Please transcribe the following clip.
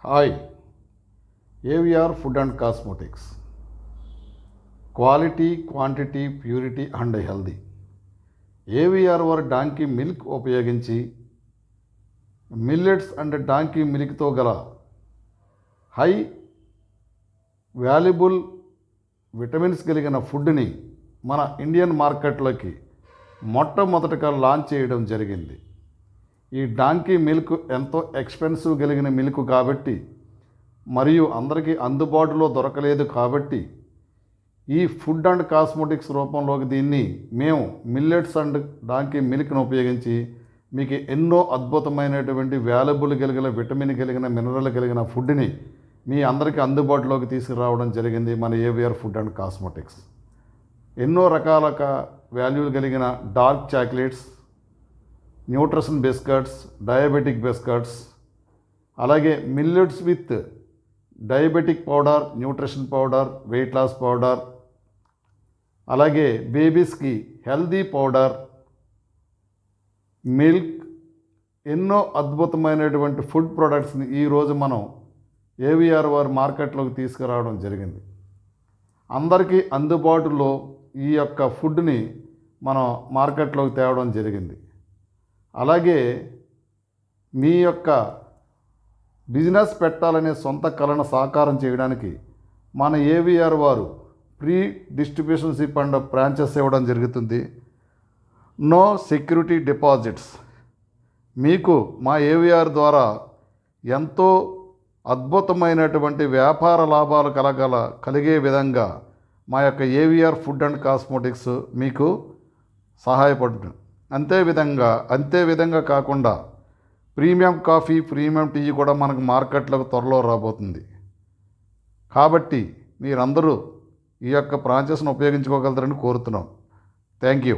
Hi. AVR food and cosmetics. Quality, quantity, purity and healthy. AVR వారి donkey milk ఉపయోగించి millets and donkey మిల్క్తో గల high valuable vitamins కలిగిన ఫుడ్ని మన Indian మార్కెట్లోకి మొట్టమొదటగా లాంచ్ చేయడం జరిగింది. ఈ డాంకీ మిల్క్ ఎంతో ఎక్స్పెన్సివ్ కలిగిన మిల్క్ కాబట్టి, మరియు అందరికీ అందుబాటులో దొరకలేదు కాబట్టి, ఈ ఫుడ్ అండ్ కాస్మెటిక్స్ రూపంలోకి దీన్ని మేము మిల్లెట్స్ అండ్ డాంకీ మిల్క్ను ఉపయోగించి మీకు ఎన్నో అద్భుతమైనటువంటి వాల్యుబుల్ కలిగిన విటమిన్ కలిగిన మినరల్ కలిగిన ఫుడ్ని మీ అందరికీ అందుబాటులోకి తీసుకురావడం జరిగింది మన ఏవిఆర్ ఫుడ్ అండ్ కాస్మెటిక్స్. ఎన్నో రకాల వాల్యూలు కలిగిన dark chocolates, nutrition biscuits, diabetic biscuits, అలాగే millets with diabetic powder, nutrition powder, weight loss powder, అలాగే బేబీస్కి హెల్దీ పౌడర్, మిల్క్, ఎన్నో అద్భుతమైనటువంటి ఫుడ్ ప్రొడక్ట్స్ని ఈరోజు మనం ఏవిఆర్ వారి మార్కెట్లోకి తీసుకురావడం జరిగింది. అందరికీ అందుబాటులో ఈ యొక్క ఫుడ్ని మనం మార్కెట్లోకి తేవడం జరిగింది. అలాగే మీ యొక్క బిజినెస్ పెట్టాలనే సొంత కళను సాకారం చేయడానికి మన ఏవిఆర్ వారు ప్రీ డిస్ట్రిబ్యూషన్షిప్ అండ్ బ్రాంచెస్ ఇవ్వడం జరుగుతుంది. No security deposits. మీకు మా ఏవిఆర్ ద్వారా ఎంతో అద్భుతమైనటువంటి వ్యాపార లాభాలు కలిగే విధంగా మా యొక్క ఏవిఆర్ ఫుడ్ అండ్ కాస్మెటిక్స్ మీకు సహాయపడుతుంది. అంతే విధంగా కాకుండా ప్రీమియం కాఫీ, ప్రీమియం టీ కూడా మనకు మార్కెట్లోకి త్వరలో రాబోతుంది. కాబట్టి మీరందరూ ఈ యొక్క బ్రాంచెస్ను ఉపయోగించుకోగలరని కోరుతున్నాం. Thank you.